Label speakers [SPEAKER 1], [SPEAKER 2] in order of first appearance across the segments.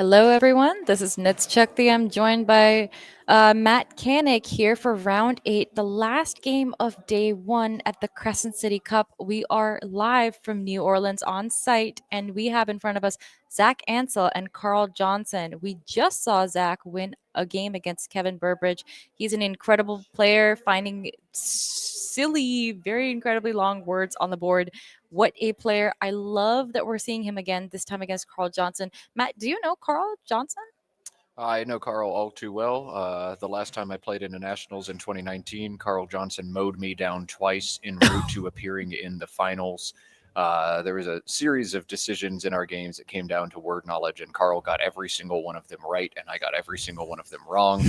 [SPEAKER 1] Hello, everyone. This is Nits Chagti. I'm joined by Matt Canik here for round eight, the last game of day one at the Crescent City Cup. We are live from New Orleans on site, and we have in front of us Zach Ansell and Carl Johnson. We just saw Zach win a game against Kevin Burbridge. He's an incredible player, finding silly, very incredibly long words on the board. What a player. I love that we're seeing him again, this time against Carl Johnson. Matt, do you know Carl Johnson?
[SPEAKER 2] I know Carl all too well. The last time I played in the Nationals in 2019, Carl Johnson mowed me down twice en route to appearing in the finals. There was a series of decisions in our games that came down to word knowledge, and Carl got every single one of them right, and I got every single one of them wrong.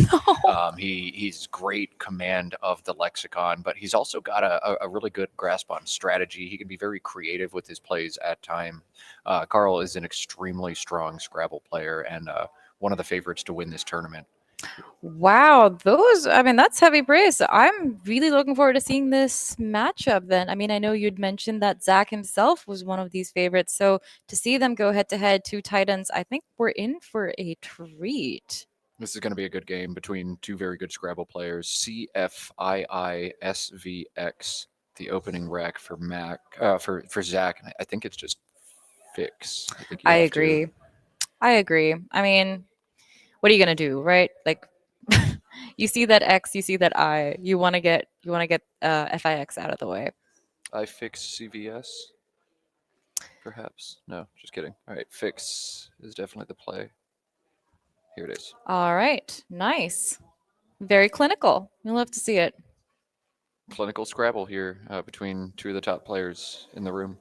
[SPEAKER 1] No.
[SPEAKER 2] He's great command of the lexicon, but he's also got a really good grasp on strategy. He can be very creative with his plays at time. Carl is an extremely strong Scrabble player, and one of the favorites to win this tournament.
[SPEAKER 1] Wow, that's heavy praise. I'm really looking forward to seeing this matchup then. I mean, I know you'd mentioned that Zach himself was one of these favorites. So to see them go head to head, two Titans, I think we're in for a treat.
[SPEAKER 2] This is going to be a good game between two very good Scrabble players. CFIISVX, the opening rack for for Zach. And I think it's just fix. I think you
[SPEAKER 1] I
[SPEAKER 2] have to.
[SPEAKER 1] agree. I agree. I mean, what are you gonna do, right? Like, you see that X, you see that I. You want to get FIX out of the way.
[SPEAKER 2] I fix CVS, perhaps. No, just kidding. All right, fix is definitely the play. Here it is.
[SPEAKER 1] All right, nice, very clinical. You'll love to see it.
[SPEAKER 2] Clinical Scrabble here between two of the top players in the room.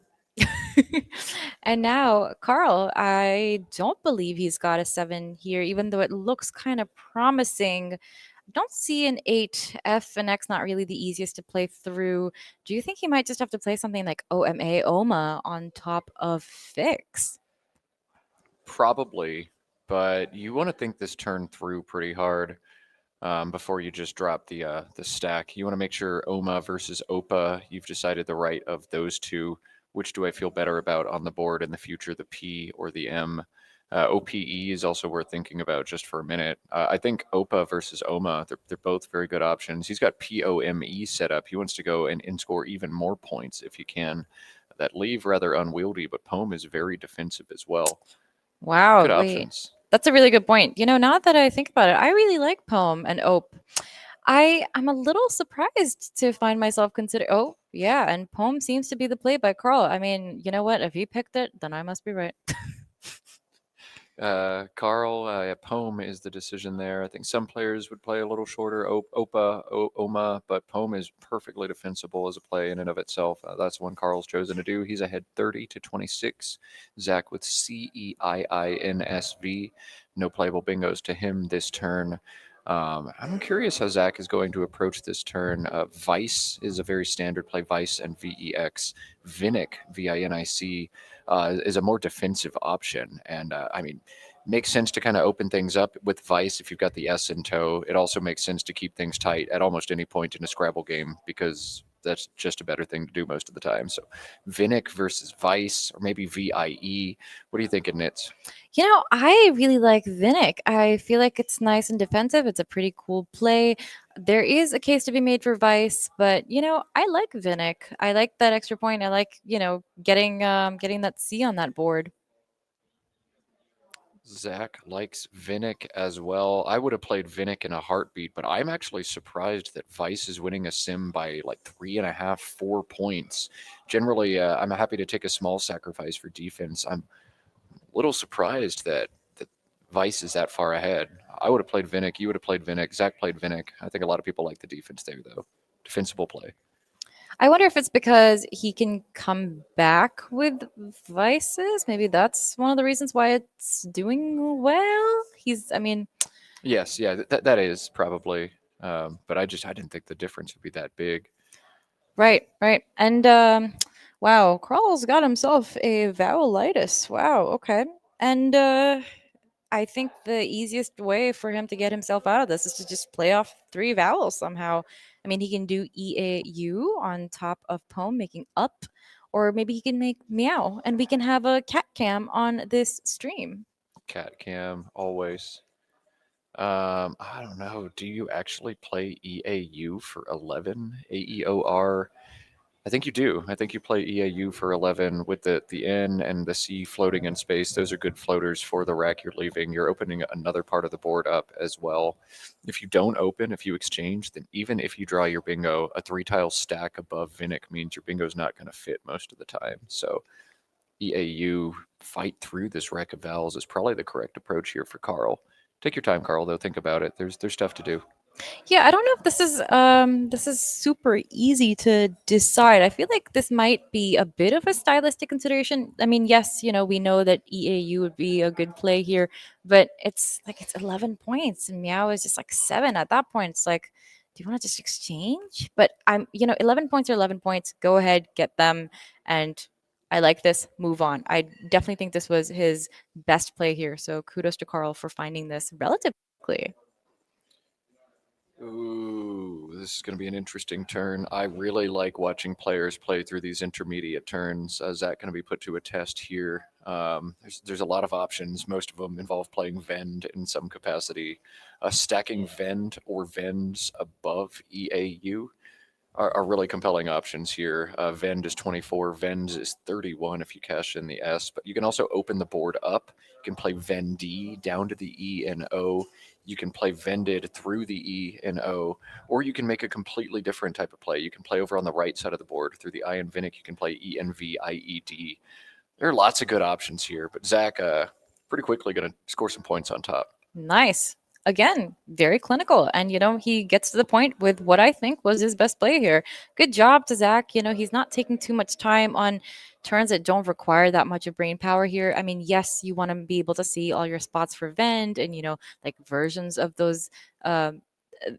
[SPEAKER 1] And now, Carl, I don't believe he's got a seven here, even though it looks kind of promising. I don't see an eight. F and X not really the easiest to play through. Do you think he might just have to play something like OMA on top of Fix?
[SPEAKER 2] Probably, but you want to think this turn through pretty hard before you just drop the stack. You want to make sure Oma versus Opa, you've decided the right of those two. Which do I feel better about on the board in the future, the P or the M? OPE is also worth thinking about just for a minute. I think Opa versus Oma, they're both very good options. He's got POME set up. He wants to go and score even more points if he can. That leave rather unwieldy, but Poem is very defensive as well.
[SPEAKER 1] Wow,
[SPEAKER 2] Good
[SPEAKER 1] wait.
[SPEAKER 2] options.
[SPEAKER 1] That's a really good point. Now that I think about it, I really like Poem and Ope. I'm a little surprised to find myself consider. Oh, yeah, and Poem seems to be the play by Carl. I mean, you know what? If he picked it, then I must be right.
[SPEAKER 2] Carl, yeah, Poem is the decision there. I think some players would play a little shorter Oma, but Poem is perfectly defensible as a play in and of itself. That's one Carl's chosen to do. He's ahead 30 to 26. Zach with CEIINSV. No playable bingos to him this turn. I'm curious how Zach is going to approach this turn. Vice is a very standard play, Vice and VEX. Vinic, VINIC, is a more defensive option. And I mean, makes sense to kind of open things up with Vice if you've got the S in tow. It also makes sense to keep things tight at almost any point in a Scrabble game because that's just a better thing to do most of the time. So Vinic versus Vice, or maybe VIE. What do you think, Nits?
[SPEAKER 1] I really like Vinnick. I feel like it's nice and defensive. It's a pretty cool play. There is a case to be made for Vice, but I like Vinnick. I like that extra point. I like, getting that C on that board.
[SPEAKER 2] Zach likes Vinnick as well. I would have played Vinnick in a heartbeat, but I'm actually surprised that Vice is winning a sim by like 3.5, 4 points. Generally, I'm happy to take a small sacrifice for defense. I'm a little surprised that Vice is that far ahead. I would have played Vinnick. You would have played Vinnick. Zach played Vinnick. I think a lot of people like the defense there, though. Defensible play.
[SPEAKER 1] I wonder if it's because he can come back with Vices. Maybe that's one of the reasons why it's doing well. I mean,
[SPEAKER 2] Yes, yeah, that is probably. But I didn't think the difference would be that big.
[SPEAKER 1] right, right. And wow, Carl's got himself a vowelitis. Wow, okay. And I think the easiest way for him to get himself out of this is to just play off three vowels somehow. I mean, he can do EAU on top of poem, making up, or maybe he can make meow, and we can have a cat cam on this stream.
[SPEAKER 2] Cat cam always. I don't know. Do you actually play EAU for 11? AEOR? I think you do. I think you play EAU for 11 with the N and the C floating in space. Those are good floaters for the rack you're leaving. You're opening another part of the board up as well. If you don't open, if you exchange, then even if you draw your bingo, a 3 tile stack above Vinnick means your bingo's not going to fit most of the time. So EAU, fight through this wreck of vowels is probably the correct approach here for Carl. Take your time, Carl, though. Think about it. There's stuff to do.
[SPEAKER 1] Yeah, I don't know if this is super easy to decide. I feel like this might be a bit of a stylistic consideration. I mean, yes, we know that EAU would be a good play here, but it's 11 points and Meow is just like 7 at that point. It's like, do you want to just exchange? But 11 points are 11 points. Go ahead, get them, and I like this. Move on. I definitely think this was his best play here. So kudos to Carl for finding this relatively quickly.
[SPEAKER 2] Ooh, this is going to be an interesting turn. I really like watching players play through these intermediate turns. Is that going to be put to a test here? There's a lot of options. Most of them involve playing Vend in some capacity. Stacking Vend or Vends above EAU are really compelling options here. Vend is 24, Vends is 31 if you cash in the S, but you can also open the board up. You can play Vendi down to the E and O. You can play Vended through the E and O, or you can make a completely different type of play. You can play over on the right side of the board through the I and Vinnick. You can play ENVIED. There are lots of good options here, but Zach, pretty quickly going to score some points on top.
[SPEAKER 1] Nice. Again, very clinical. And, he gets to the point with what I think was his best play here. Good job to Zach. He's not taking too much time on turns that don't require that much of brain power here. I mean, yes, you want to be able to see all your spots for vend and, like versions of those, um, uh,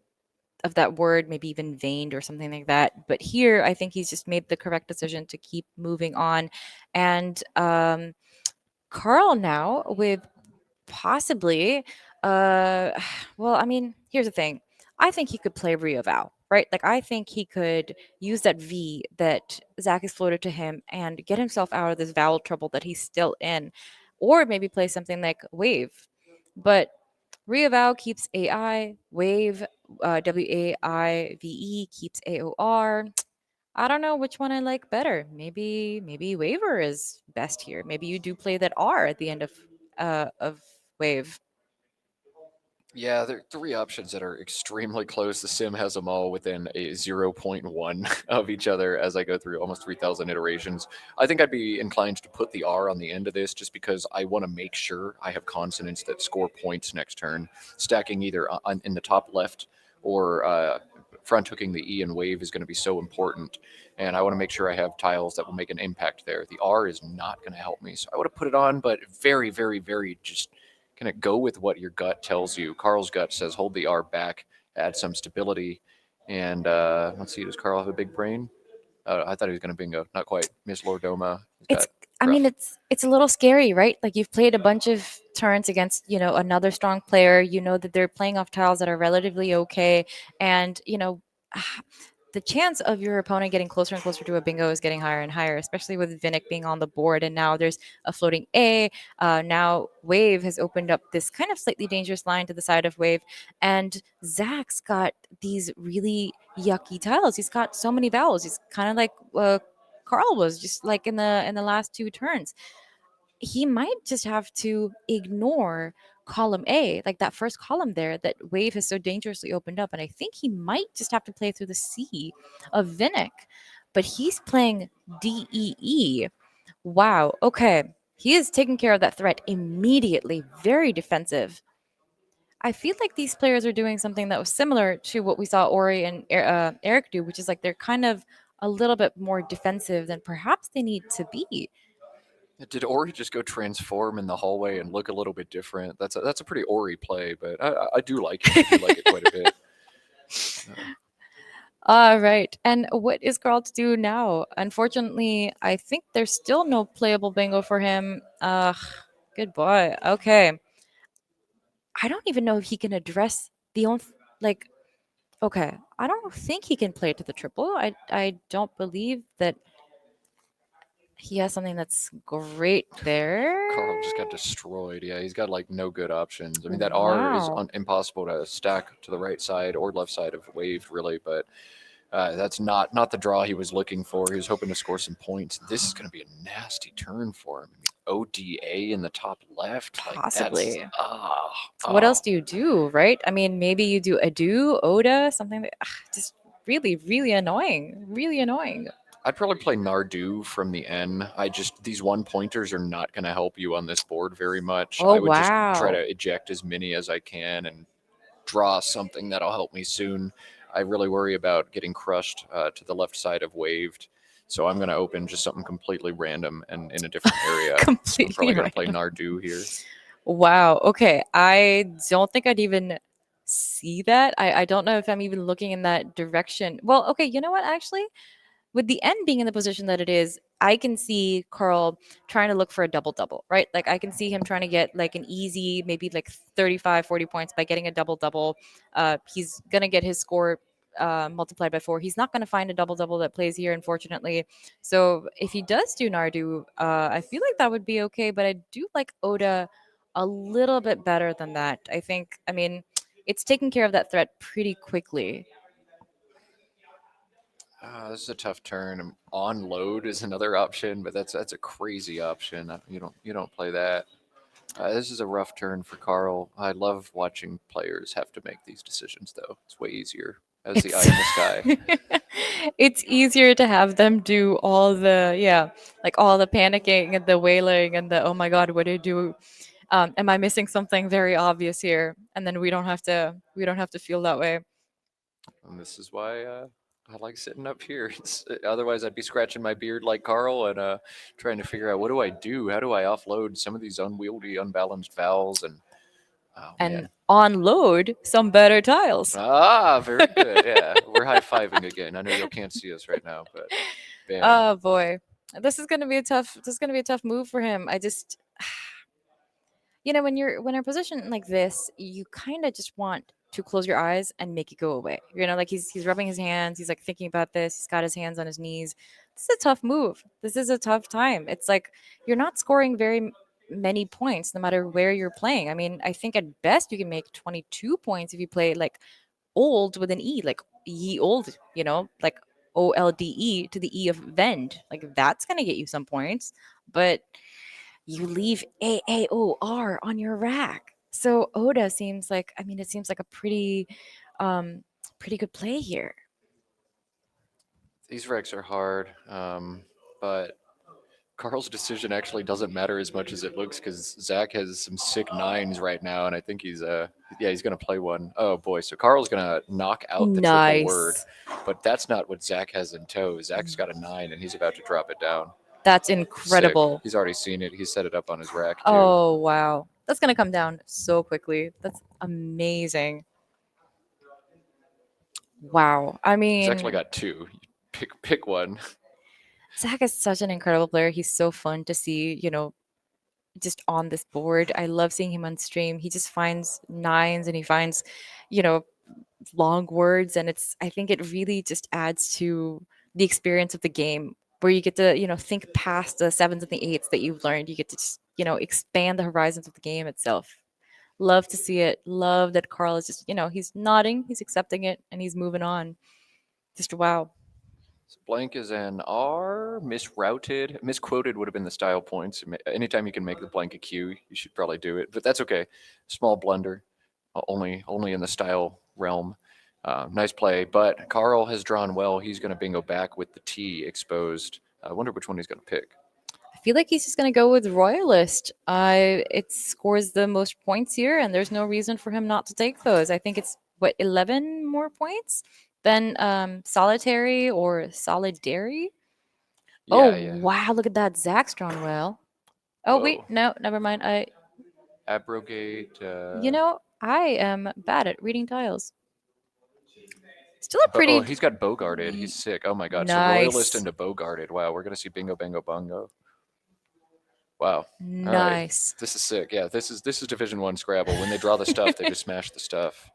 [SPEAKER 1] of that word, maybe even veined or something like that. But here, I think he's just made the correct decision to keep moving on. And, Carl now with possibly. Uh, well, I mean, here's the thing. I think he could play Rio Val, right? Like, I think he could use that V that Zach has floated to him and get himself out of this vowel trouble that he's still in, or maybe play something like Wave. But Rio Val keeps AI, Wave, WAIVE keeps AOR. I don't know which one I like better. Maybe Waver is best here. Maybe you do play that R at the end of Wave.
[SPEAKER 2] Yeah, there are three options that are extremely close. The sim has them all within a zero point 0.1 of each other as I go through almost 3,000 iterations. I think I'd be inclined to put the R on the end of this just because I want to make sure I have consonants that score points next turn. Stacking either in the top left or front hooking the E and wave is going to be so important. And I want to make sure I have tiles that will make an impact there. The R is not going to help me. So I would have put it on, but very, very, very just kind of go with what your gut tells you. Carl's gut says hold the R back, add some stability. And let's see, does Carl have a big brain? I thought he was going to bingo. Not quite. Miss Lordoma. He's
[SPEAKER 1] It's
[SPEAKER 2] got
[SPEAKER 1] I mean
[SPEAKER 2] rough.
[SPEAKER 1] it's a little scary, right? Like you've played a bunch of turns against, another strong player. You know that they're playing off tiles that are relatively okay and, the chance of your opponent getting closer and closer to a bingo is getting higher and higher, especially with Vinnick being on the board. And now there's a floating A. Now Wave has opened up this kind of slightly dangerous line to the side of Wave. And Zach's got these really yucky tiles. He's got so many vowels. He's kind of like Carl was just like in the last two turns. He might just have to ignore column A, like that first column there that Wave has so dangerously opened up. And I think he might just have to play through the C of Vinnick. But he's playing DEE. Wow. Okay. He is taking care of that threat immediately. Very defensive. I feel like these players are doing something that was similar to what we saw Ori and Eric do, which is like they're kind of a little bit more defensive than perhaps they need to be.
[SPEAKER 2] Did Ori just go transform in the hallway and look a little bit different? That's a pretty Ori play, but I do like it. I do like it quite a bit. Uh,
[SPEAKER 1] All right. And what is Carl to do now? Unfortunately, I think there's still no playable bingo for him. Good boy. Okay. I don't even know if he can address the own like okay. I don't think he can play to the triple. I don't believe that He has something that's great there.
[SPEAKER 2] Carl just got destroyed. Yeah, he's got like no good options. I mean, that R is
[SPEAKER 1] Wow.
[SPEAKER 2] impossible to stack to the right side or left side of waved, really. But that's not the draw he was looking for. He was hoping to score some points. This is going to be a nasty turn for him. I mean, ODA in the top left, like that's
[SPEAKER 1] Possibly. What
[SPEAKER 2] oh.
[SPEAKER 1] else do you do, right? I mean, maybe you do Adu, Oda, something that just really, really annoying. Really annoying.
[SPEAKER 2] I'd probably play Nardu from the N. I just these one pointers are not going to help you on this board very much.
[SPEAKER 1] Oh,
[SPEAKER 2] I would just try
[SPEAKER 1] wow.
[SPEAKER 2] to eject as many as I can and draw something that'll help me soon. I really worry about getting crushed to the left side of waved. So I'm going to open just something completely random and in a different area. So I'm
[SPEAKER 1] Completely
[SPEAKER 2] probably going to play
[SPEAKER 1] random.
[SPEAKER 2] Nardu here.
[SPEAKER 1] Wow. Okay. I don't think I'd even see that. I don't know if I'm even looking in that direction. Well, okay. You know what? Actually, with the end being in the position that it is, I can see Carl trying to look for a double double, right? Like I can see him trying to get like an easy, maybe like 35, 40 points by getting a double double. He's going to get his score multiplied by four. He's not going to find a double double that plays here, unfortunately. So if he does do Nardu, I feel like that would be okay. But I do like Oda a little bit better than that. I think, I mean, it's taking care of that threat pretty quickly.
[SPEAKER 2] This is a tough turn. On load is another option, but that's a crazy option. You don't play that. This is a rough turn for Carl. I love watching players have to make these decisions, though. It's way easier as the eye
[SPEAKER 1] It's
[SPEAKER 2] in the sky.
[SPEAKER 1] it's easier to have them do all the, yeah, like all the panicking and the wailing and the, oh my god, what do I do? Am I missing something very obvious here? And then we don't have to feel that way.
[SPEAKER 2] And this is why I like sitting up here. Otherwise, I'd be scratching my beard like Carl and trying to figure out what do I do? How do I offload some of these unwieldy, unbalanced vowels? And oh
[SPEAKER 1] And
[SPEAKER 2] man,
[SPEAKER 1] unload some better tiles.
[SPEAKER 2] very good. Yeah, we're high fiving again. I know you can't see us right now, but bam.
[SPEAKER 1] Oh boy. This is going to be a tough move for him. I just, when you're in a position like this, you kind of just want to close your eyes and make it go away. Like he's rubbing his hands, he's like thinking about this, he's got his hands on his knees. This is a tough move. This is a tough time. It's like you're not scoring many points no matter where you're playing. I mean, I think at best you can make 22 points if you play like old with an E, like ye old, like OLDE to the E of vend. Like that's going to get you some points. But you leave AAOR on your rack. So Oda seems like, I mean, it seems like a um, pretty good play here.
[SPEAKER 2] These wrecks are hard, but Carl's decision actually doesn't matter as much as it looks because Zach has some sick nines right now, and I think he's gonna play one. Oh boy, so Carl's gonna knock out the triple word,
[SPEAKER 1] Nice.
[SPEAKER 2] but that's not what Zach has in tow. Zach's got a nine, and he's about to drop it down.
[SPEAKER 1] That's
[SPEAKER 2] Sick.
[SPEAKER 1] incredible.
[SPEAKER 2] He's already seen it. He set it up on his rack too.
[SPEAKER 1] Oh, wow. That's going to come down so quickly. That's amazing. Wow. I
[SPEAKER 2] He's actually
[SPEAKER 1] mean,
[SPEAKER 2] got two. Pick one.
[SPEAKER 1] Zach is such an incredible player. He's so fun to see, just on this board. I love seeing him on stream. He just finds nines and he finds, you know, long words, and I think it really just adds to the experience of the game, where you get to think past the sevens and the eights that you've learned. You get to just expand the horizons of the game itself. Love to see it. Love that Carl is just he's nodding, he's accepting it, and he's moving on. Just wow.
[SPEAKER 2] So blank is an R. Misrouted. Misquoted would have been the style points. Anytime you can make the blank a Q, you should probably do it. But that's okay. Small blunder. Only in the style realm. Nice play. But Carl has drawn well. He's going to bingo back with the T exposed. I wonder which one he's going to pick.
[SPEAKER 1] I feel like he's just gonna go with Royalist. It scores the most points here, and there's no reason for him not to take those. I think it's what 11 more points than Solitary or Solidary. Oh
[SPEAKER 2] Yeah, yeah.
[SPEAKER 1] wow, look at that. Zach's drawn well. Oh wait,
[SPEAKER 2] Whoa.
[SPEAKER 1] no, never mind.
[SPEAKER 2] Abrogate.
[SPEAKER 1] I am bad at reading tiles. Still a
[SPEAKER 2] Oh,
[SPEAKER 1] pretty
[SPEAKER 2] he's got Bogarted. He's
[SPEAKER 1] y-
[SPEAKER 2] sick. Oh my god. So Royalist
[SPEAKER 1] nice,
[SPEAKER 2] into Bogarted. Wow, we're going to see Bingo Bango Bongo. Wow. All right.
[SPEAKER 1] nice.
[SPEAKER 2] This is sick. Yeah, this is Division 1 Scrabble. When they draw the stuff, they just smash the stuff.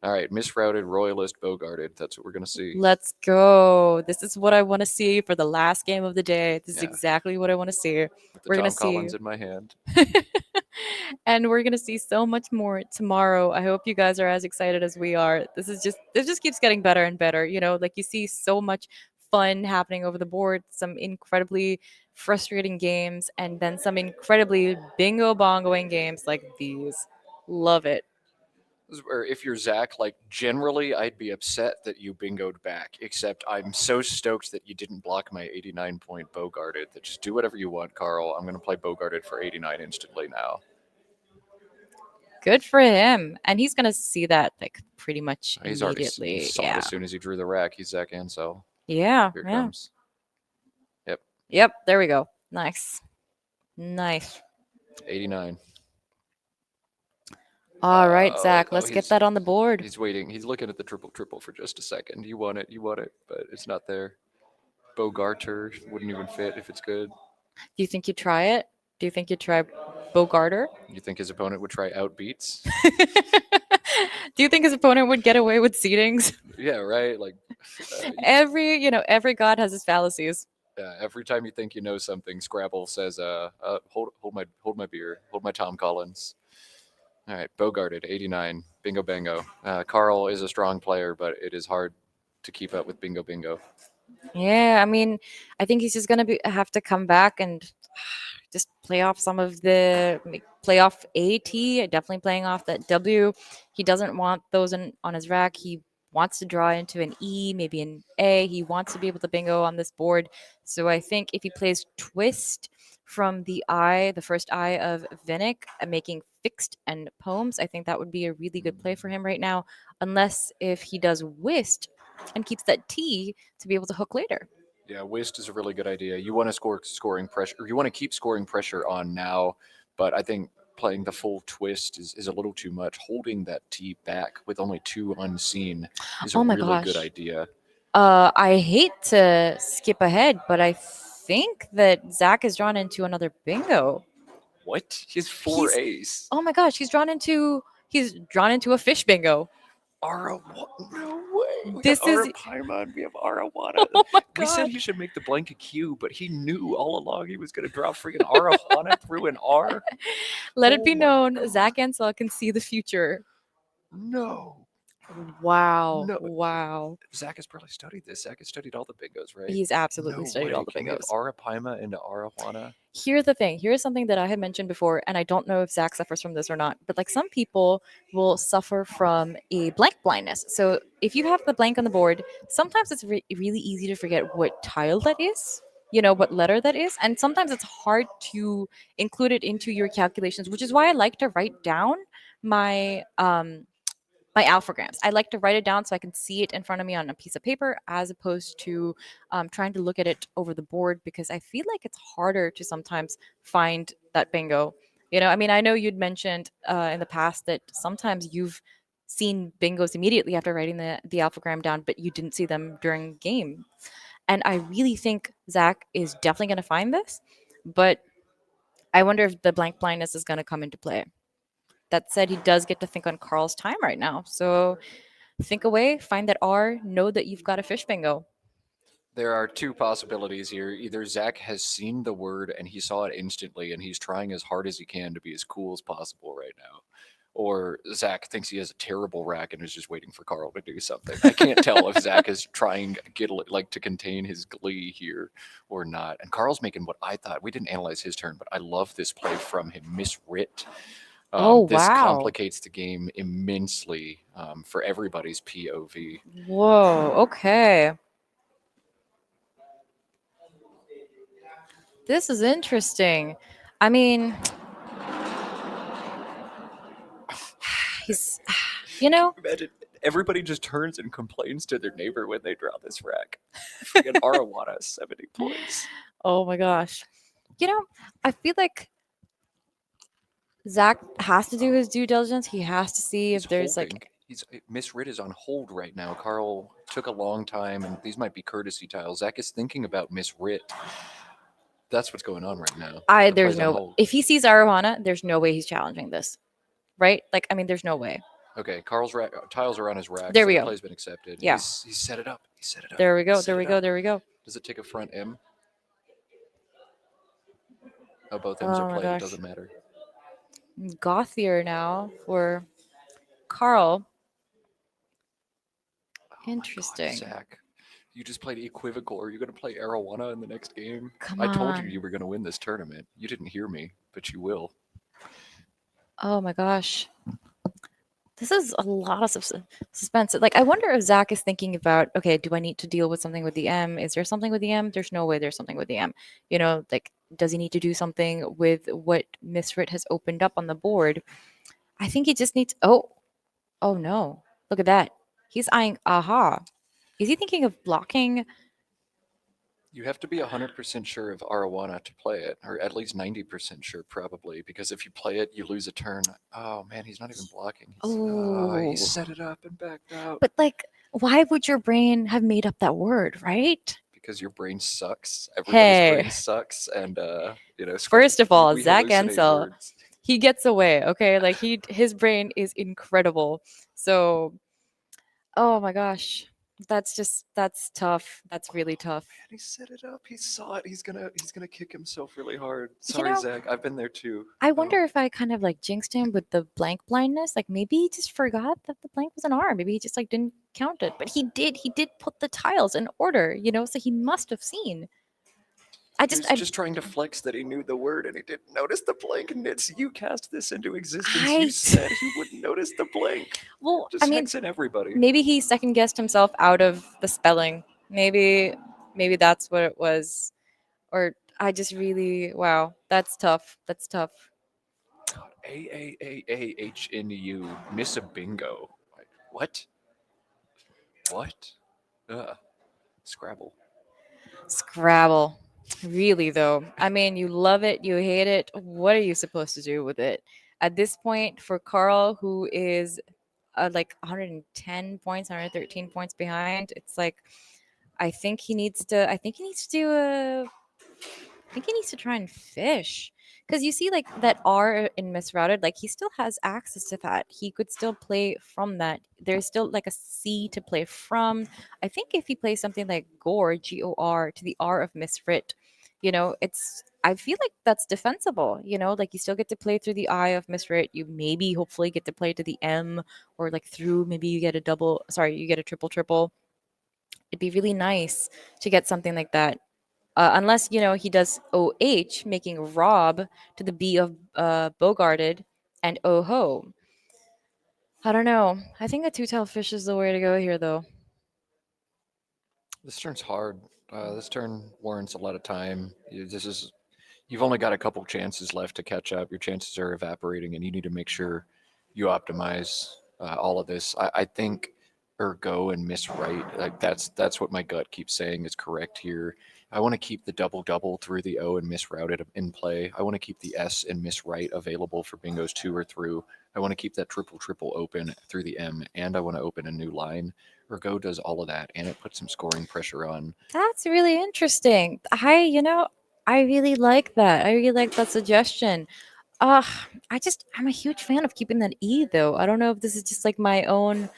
[SPEAKER 2] All right, misrouted royalist bogarted. That's what we're gonna see.
[SPEAKER 1] Let's go. This is what I want to see for the last game of the day. This is
[SPEAKER 2] Yeah,
[SPEAKER 1] exactly what I want to see.
[SPEAKER 2] with the
[SPEAKER 1] We're gonna
[SPEAKER 2] Tom
[SPEAKER 1] see.
[SPEAKER 2] Collins in my hand.
[SPEAKER 1] And we're gonna see so much more tomorrow. I hope you guys are as excited as we are. This just keeps getting better and better. You know, like you see so much fun happening over the board, some incredibly frustrating games, and then some incredibly bingo bongoing games like these. Love it.
[SPEAKER 2] Or if you're Zach, like generally, I'd be upset that you bingoed back. Except I'm so stoked that you didn't block my 89 point bogarted. That just do whatever you want, Carl. I'm gonna play bogarted for 89 instantly now.
[SPEAKER 1] Good for him. And he's gonna see that like pretty much
[SPEAKER 2] He
[SPEAKER 1] immediately.
[SPEAKER 2] saw it
[SPEAKER 1] Yeah.
[SPEAKER 2] as soon as he drew the rack. He's Zach Ansell.
[SPEAKER 1] Yeah.
[SPEAKER 2] Here it
[SPEAKER 1] Yeah.
[SPEAKER 2] comes. Yep,
[SPEAKER 1] Yep. There we go. Nice. Nice.
[SPEAKER 2] 89.
[SPEAKER 1] All right,
[SPEAKER 2] Oh,
[SPEAKER 1] Zach,
[SPEAKER 2] oh,
[SPEAKER 1] let's get that on the board.
[SPEAKER 2] he's waiting. He's looking at the triple triple for just a second. You want it, but it's not there. Bogarter wouldn't even fit if it's good.
[SPEAKER 1] Do you think you'd try it? Do you think you'd try Bogarter?
[SPEAKER 2] You think his opponent would try outbeats?
[SPEAKER 1] Do you think his opponent would get away with seedings?
[SPEAKER 2] Yeah, right. Like
[SPEAKER 1] Every god has his fallacies.
[SPEAKER 2] every time you think you know something, Scrabble says, hold my beer, hold my Tom Collins." All right, Bogarted, 89, Bingo Bango. Carl is a strong player, but it is hard to keep up with Bingo Bingo.
[SPEAKER 1] Yeah, I mean, I think he's just gonna have to come back and just play off some of play off AT, definitely playing off that W. He doesn't want those on his rack. He wants to draw into an E, maybe an A. He wants to be able to bingo on this board. So I think if he plays twist from the first eye of Vinnick, making fixed and poems, I think that would be a really good play for him right now. Unless if he does whist and keeps that T to be able to hook later.
[SPEAKER 2] Yeah, whist is a really good idea. You want to scoring pressure, or you want to keep scoring pressure on now, but I think playing the full twist is a little too much. Holding that T back with only two unseen is a
[SPEAKER 1] Oh my
[SPEAKER 2] really good
[SPEAKER 1] gosh.
[SPEAKER 2] idea.
[SPEAKER 1] I hate to skip ahead, but I think that Zach is drawn into another bingo.
[SPEAKER 2] What? He's four
[SPEAKER 1] He's
[SPEAKER 2] ace.
[SPEAKER 1] Oh my gosh, he's drawn into a fish bingo.
[SPEAKER 2] Ara, no way. We got
[SPEAKER 1] This is
[SPEAKER 2] Arapaima and we have Arawana.
[SPEAKER 1] oh my
[SPEAKER 2] We said
[SPEAKER 1] gosh.
[SPEAKER 2] he should make the blanket Q, but he knew all along he was going to draw freaking Arawana through an R.
[SPEAKER 1] Let it
[SPEAKER 2] Oh
[SPEAKER 1] be
[SPEAKER 2] my
[SPEAKER 1] known,
[SPEAKER 2] god.
[SPEAKER 1] Zach Ansell can see the future.
[SPEAKER 2] No.
[SPEAKER 1] Wow.
[SPEAKER 2] No.
[SPEAKER 1] Wow.
[SPEAKER 2] Zach has probably studied this. Zach has studied all the bingos, right?
[SPEAKER 1] He's absolutely
[SPEAKER 2] No
[SPEAKER 1] studied all
[SPEAKER 2] way.
[SPEAKER 1] the
[SPEAKER 2] Can we have
[SPEAKER 1] bingos.
[SPEAKER 2] Arapaima into Arawana?
[SPEAKER 1] Here's the thing. Here's something that I had mentioned before, and I don't know if Zach suffers from this or not, but like some people will suffer from a blank blindness. So if you have the blank on the board, sometimes it's really easy to forget what tile that is, what letter that is, and sometimes it's hard to include it into your calculations, which is why I like to write down my my alphograms. I like to write it down so I can see it in front of me on a piece of paper as opposed to trying to look at it over the board because I feel like it's harder to sometimes find that bingo. I mean, I know you'd mentioned in the past that sometimes you've seen bingos immediately after writing the alphagram down, but you didn't see them during game. And I really think Zach is definitely going to find this, but I wonder if the blank blindness is going to come into play. That said, he does get to think on Carl's time right now. So think away, find that R, know that you've got a fish bingo.
[SPEAKER 2] There are two possibilities here. Either Zach has seen the word and he saw it instantly and he's trying as hard as he can to be as cool as possible right now. Or Zach thinks he has a terrible rack and is just waiting for Carl to do something. I can't tell if Zach is trying to contain his glee here or not. And Carl's making what I thought. We didn't analyze his turn, but I love this play from him. Miswrit.
[SPEAKER 1] Oh,
[SPEAKER 2] This
[SPEAKER 1] wow.
[SPEAKER 2] complicates the game immensely for everybody's POV.
[SPEAKER 1] Whoa, okay. This is interesting. I mean, he's, you know,
[SPEAKER 2] Imagine everybody just turns and complains to their neighbor when they draw this rack. Freaking Arawana, 70 points.
[SPEAKER 1] oh my gosh. You know, I feel like Zach has to do his due diligence. He has to see
[SPEAKER 2] He's
[SPEAKER 1] if there's
[SPEAKER 2] holding.
[SPEAKER 1] like,
[SPEAKER 2] Miss Rit is on hold right now. Carl took a long time, and these might be courtesy tiles. Zach is thinking about Miss Rit. That's what's going on right now. The
[SPEAKER 1] there's
[SPEAKER 2] play's on
[SPEAKER 1] no,
[SPEAKER 2] hold.
[SPEAKER 1] if he sees Arowana, there's no way he's challenging this, right? Like, I mean, there's no way.
[SPEAKER 2] Okay, tiles are on his rack,
[SPEAKER 1] There
[SPEAKER 2] so
[SPEAKER 1] we
[SPEAKER 2] the
[SPEAKER 1] go.
[SPEAKER 2] play's been accepted.
[SPEAKER 1] Yeah.
[SPEAKER 2] He's set it up. He set it up.
[SPEAKER 1] There we
[SPEAKER 2] He
[SPEAKER 1] go.
[SPEAKER 2] set
[SPEAKER 1] There
[SPEAKER 2] it
[SPEAKER 1] we go.
[SPEAKER 2] up.
[SPEAKER 1] There we go.
[SPEAKER 2] Does it take a front M? Oh, both M's are
[SPEAKER 1] Oh my
[SPEAKER 2] played. It
[SPEAKER 1] gosh.
[SPEAKER 2] doesn't matter.
[SPEAKER 1] Gothier now for Carl.
[SPEAKER 2] Oh my God,
[SPEAKER 1] Interesting.
[SPEAKER 2] Zach. You just played equivocal. Are you going to play arowana in the next game?
[SPEAKER 1] Come
[SPEAKER 2] I told you you
[SPEAKER 1] on.
[SPEAKER 2] were going to win this tournament. You didn't hear me, but you will.
[SPEAKER 1] Oh my gosh. This is a lot of suspense. Like, I wonder if Zach is thinking about, okay, do I need to deal with something with the M? Is there something with the M? There's no way there's something with the M. Like, does he need to do something with what Misrit has opened up on the board? I think he just needs. Oh no. Look at that. He's eyeing aha. Is he thinking of blocking?
[SPEAKER 2] You have to be 100% sure of arowana to play it, or at least 90% sure, probably, because if you play it, you lose a turn. Oh man, he's not even blocking. He
[SPEAKER 1] Oh.
[SPEAKER 2] set it up and backed out.
[SPEAKER 1] But like, why would your brain have made up that word, right?
[SPEAKER 2] Because your brain sucks. Everybody's brain
[SPEAKER 1] Hey,
[SPEAKER 2] sucks, and
[SPEAKER 1] first of all,
[SPEAKER 2] we
[SPEAKER 1] Zach
[SPEAKER 2] hallucinate
[SPEAKER 1] Ansell,
[SPEAKER 2] words.
[SPEAKER 1] he gets away, okay? Like his brain is incredible. So, oh my gosh. That's tough. That's really tough.
[SPEAKER 2] Man, he set it up. He saw it. He's gonna kick himself really hard.
[SPEAKER 1] You
[SPEAKER 2] Sorry,
[SPEAKER 1] know,
[SPEAKER 2] Zach. I've been there too.
[SPEAKER 1] I
[SPEAKER 2] Oh,
[SPEAKER 1] wonder if I kind of like jinxed him with the blank blindness. Like maybe he just forgot that the blank was an R. Maybe he just like didn't count it. But he did put the tiles in order, so he must have seen. I
[SPEAKER 2] he
[SPEAKER 1] just
[SPEAKER 2] was just trying to flex that he knew the word, and he didn't notice the blank. Nits, you cast this into existence. You
[SPEAKER 1] I
[SPEAKER 2] said he wouldn't notice the blank.
[SPEAKER 1] well, I
[SPEAKER 2] Just
[SPEAKER 1] mean,
[SPEAKER 2] hex in everybody.
[SPEAKER 1] maybe he second guessed himself out of the spelling. Maybe that's what it was. Or I just really wow, that's tough. That's tough.
[SPEAKER 2] God, AAAAHNU. Miss a bingo. Like, what? What? Scrabble.
[SPEAKER 1] Scrabble. Really though. I mean, you love it, you hate it. What are you supposed to do with it? At this point for Carl who is like 110 points, 113 points behind, it's like I think he needs to do a I think he needs to try and fish. Because you see, like that R in misrouted, like he still has access to that. He could still play from that. There's still like a C to play from. I think if he plays something like Gore, GOR, to the R of miswrit, I feel like that's defensible. Like you still get to play through the I of miswrit. You maybe hopefully get to play to the M or like through, maybe you get a double, sorry, you get a triple triple. It'd be really nice to get something like that unless he does OH, making Rob to the B of Bogarted and Oh Ho. I don't know. I think a two-tailed fish is the way to go here, though.
[SPEAKER 2] This turn's hard. This turn warrants a lot of time. You've only got a couple chances left to catch up. Your chances are evaporating, and you need to make sure you optimize all of this. I think ergo and miss right. Like that's what my gut keeps saying is correct here. I want to keep the double double through the O and miss routed in play. I want to keep the S and miss right available for bingos two or through. I want to keep that triple triple open through the M, and I want to open a new line. Ergo does all of that, and it puts some scoring pressure on.
[SPEAKER 1] That's really interesting. I really like that. I really like that suggestion. Uh, I'm a huge fan of keeping that E though. I don't know if this is just like my own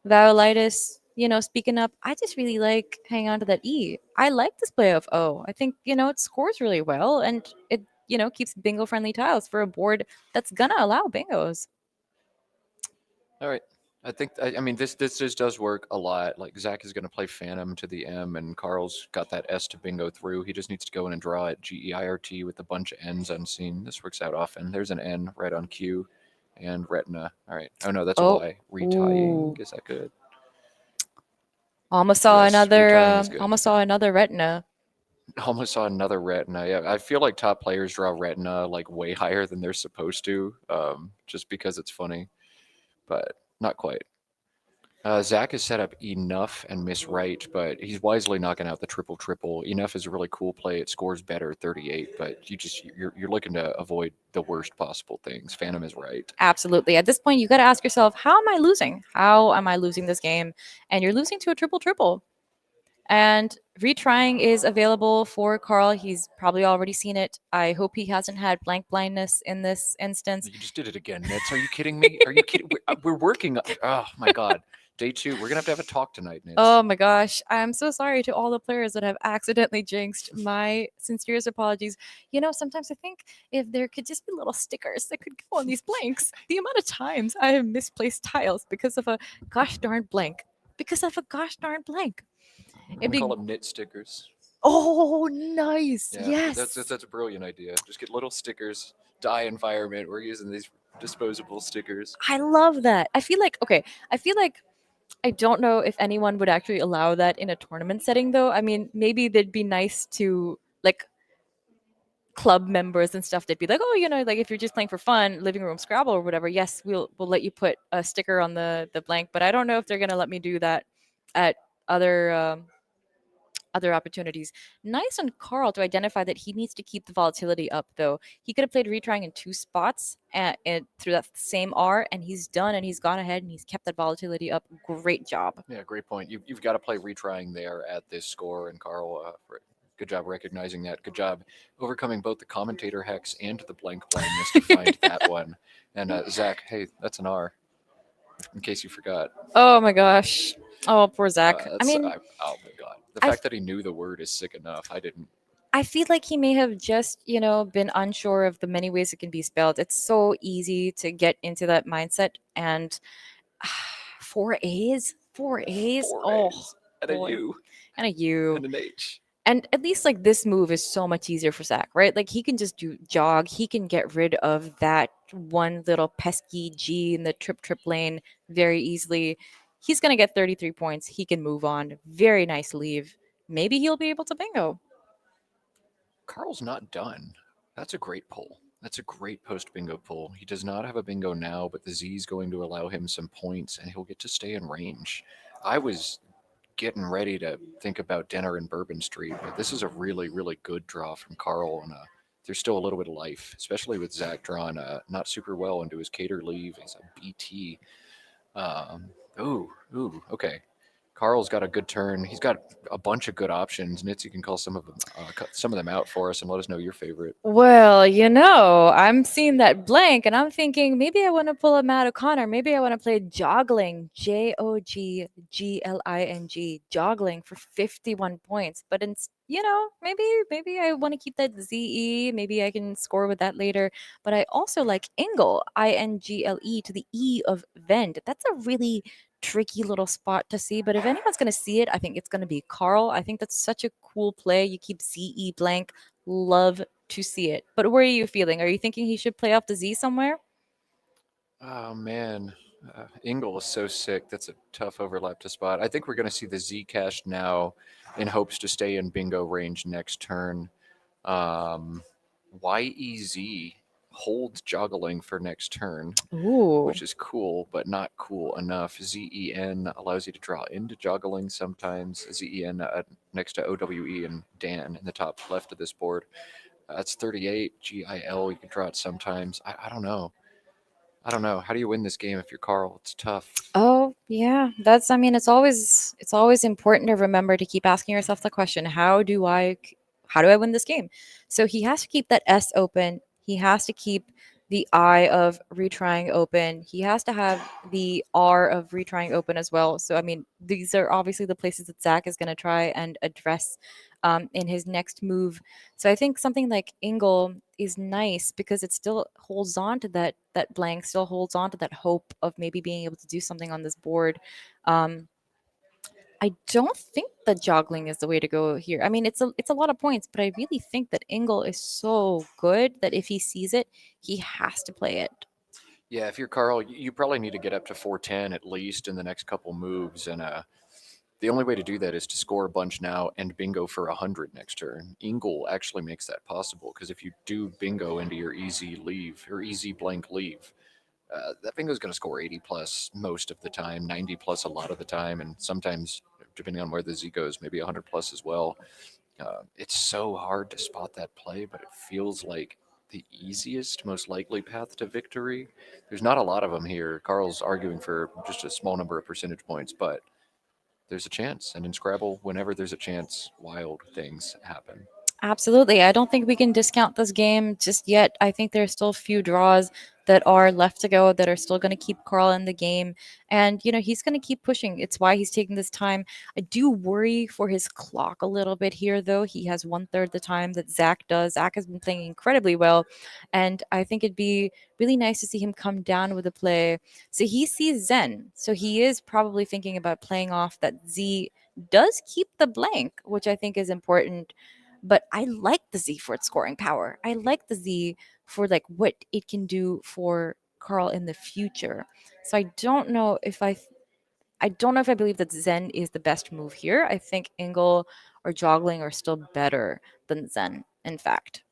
[SPEAKER 1] Vowelitis, speaking up. I just really like hanging on to that E. I like this play of O. I think, it scores really well and it, keeps bingo friendly tiles for a board that's gonna allow bingos.
[SPEAKER 2] All right. I mean this just does work a lot. Like Zach is going to play Phantom to the M, and Carl's got that S to bingo through. He just needs to go in and draw it GEIRT with a bunch of N's unseen. This works out often. There's an N right on cue, and Retina. All right. Oh no, that's a
[SPEAKER 1] Oh,
[SPEAKER 2] Y. Retying.
[SPEAKER 1] ooh.
[SPEAKER 2] Is that good?
[SPEAKER 1] Almost saw
[SPEAKER 2] Yes,
[SPEAKER 1] another
[SPEAKER 2] retying is good.
[SPEAKER 1] retina.
[SPEAKER 2] Almost saw another Retina. Yeah, I feel like top players draw Retina like way higher than they're supposed to, just because it's funny, but not quite. Zach has set up enough and miss right, but he's wisely knocking out the triple triple. Enough is a really cool play. It scores better, 38, but you're looking to avoid the worst possible things. Phantom is right.
[SPEAKER 1] Absolutely. At this point, you got to ask yourself, how am I losing? How am I losing this game? And you're losing to a triple triple. And retrying is available for Carl. He's probably already seen it. I hope he hasn't had blank blindness in this instance.
[SPEAKER 2] You just did it again, Nits. Are you kidding me? Are you kidding? We're working. Oh my God. Day two. We're gonna have to have a talk tonight, Nits.
[SPEAKER 1] Oh my gosh. I'm so sorry to all the players that have accidentally jinxed. My sincerest apologies. Sometimes I think if there could just be little stickers that could go on these blanks, the amount of times I have misplaced tiles because of a gosh darn blank. Because of a gosh darn blank.
[SPEAKER 2] I'm
[SPEAKER 1] It'd
[SPEAKER 2] gonna call
[SPEAKER 1] be,
[SPEAKER 2] them Nit stickers.
[SPEAKER 1] oh, nice.
[SPEAKER 2] Yeah,
[SPEAKER 1] Yes.
[SPEAKER 2] that's a brilliant idea. Just get little stickers. Die environment. We're using these disposable stickers.
[SPEAKER 1] I love that. I feel like, okay, I feel like I don't know if anyone would actually allow that in a tournament setting, though. I mean, maybe they'd be nice to like club members and stuff. They'd be like, oh, like if you're just playing for fun, living room Scrabble or whatever. Yes, we'll let you put a sticker on the blank, but I don't know if they're gonna let me do that at other other opportunities. Nice on Carl to identify that he needs to keep the volatility up, though. He could have played retrying in two spots through that same R, and he's done, and he's gone ahead and he's kept that volatility up. Great job.
[SPEAKER 2] Yeah, great point. You've got to play retrying there at this score, and Carl, good job recognizing that. Good job overcoming both the commentator hex and the blank blindness to find that one. And Zach, hey, that's an R, in case you forgot.
[SPEAKER 1] Oh my gosh. Oh, poor Zach. I
[SPEAKER 2] That's
[SPEAKER 1] mean,
[SPEAKER 2] oh my god, the
[SPEAKER 1] I
[SPEAKER 2] fact that he knew the word is sick enough. I didn't.
[SPEAKER 1] I feel like he may have just, been unsure of the many ways it can be spelled. It's so easy to get into that mindset. And four A's? Four A's?
[SPEAKER 2] Four
[SPEAKER 1] Oh,
[SPEAKER 2] A's and a
[SPEAKER 1] boy.
[SPEAKER 2] U
[SPEAKER 1] And a U.
[SPEAKER 2] and an H.
[SPEAKER 1] And at least like this move is so much easier for Zach, right? Like he can just do jog. He can get rid of that one little pesky G in the trip lane very easily. He's going to get 33 points. He can move on. Very nice leave. Maybe he'll be able to bingo.
[SPEAKER 2] Carl's not done. That's a great pull. That's a great post bingo pull. He does not have a bingo now, but the Z is going to allow him some points and he'll get to stay in range. I was getting ready to think about dinner in Bourbon Street, but this is a really, really good draw from Carl. And there's still a little bit of life, especially with Zach drawn not super well into his cater leave. He's a BT. Um, okay. Carl's got a good turn. He's got a bunch of good options. Nitz, you can call some of them, cut some of them out for us, and let us know your favorite.
[SPEAKER 1] Well, I'm seeing that blank and I'm thinking maybe I want to pull a Matt O'Connor. Maybe I want to play joggling, Joggling, joggling for 51 points. But maybe I want to keep that ZE. Maybe I can score with that later. But I also like Ingle, Ingle to the E of vend. That's a really tricky little spot to see. But if anyone's going to see it, I think it's going to be Carl. I think that's such a cool play. You keep ZE blank. Love to see it. But where are you feeling? Are you thinking he should play off the Z somewhere?
[SPEAKER 2] Oh man, Ingle is so sick. That's a tough overlap to spot. I think we're going to see the Z cash now, in hopes to stay in bingo range next turn. Um, YEZ holds juggling for next turn,
[SPEAKER 1] Ooh.
[SPEAKER 2] which is cool, but not cool enough. ZEN allows you to draw into juggling sometimes. ZEN next to OWE and Dan in the top left of this board. That's 38. GIL, you can draw it sometimes. I don't know. I don't know. How do you win this game if you're Carl? It's tough.
[SPEAKER 1] Oh, yeah. It's always important to remember to keep asking yourself the question, how do I win this game? So he has to keep that S open. He has to keep the I of retrying open. He has to have the R of retrying open as well. So I mean, these are obviously the places that Zach is going to try and address in his next move. So I think something like Ingle is nice because it still holds on to that blank, still holds on to that hope of maybe being able to do something on this board. Um, I don't think that joggling is the way to go here. I mean, it's a lot of points, but I really think that Ingle is so good that if he sees it, he has to play it.
[SPEAKER 2] Yeah, if you're Carl, you probably need to get up to 410 at least in the next couple moves. And the only way to do that is to score a bunch now and bingo for 100 next turn. Ingle actually makes that possible because if you do bingo into your easy leave or easy blank leave, that bingo is going to score 80 plus most of the time, 90 plus a lot of the time, and sometimes, depending on where the Z goes, maybe 100 plus as well. It's so hard to spot that play, but it feels like the easiest, most likely path to victory. There's not a lot of them here. Carl's arguing for just a small number of percentage points, but there's a chance. And in Scrabble, whenever there's a chance, wild things happen.
[SPEAKER 1] Absolutely. I don't think we can discount this game just yet. I think there's still a few draws that are left to go that are still going to keep Carl in the game. And, he's going to keep pushing. It's why he's taking this time. I do worry for his clock a little bit here, though. He has one third the time that Zach does. Zach has been playing incredibly well. And I think it'd be really nice to see him come down with a play. So he sees Zen. So he is probably thinking about playing off that Z does keep the blank, which I think is important, but I like the Z for its scoring power. I like the Z for like what it can do for Carl in the future. So I don't know if I believe that Zen is the best move here. I think Ingle or Joggling are still better than Zen, in fact.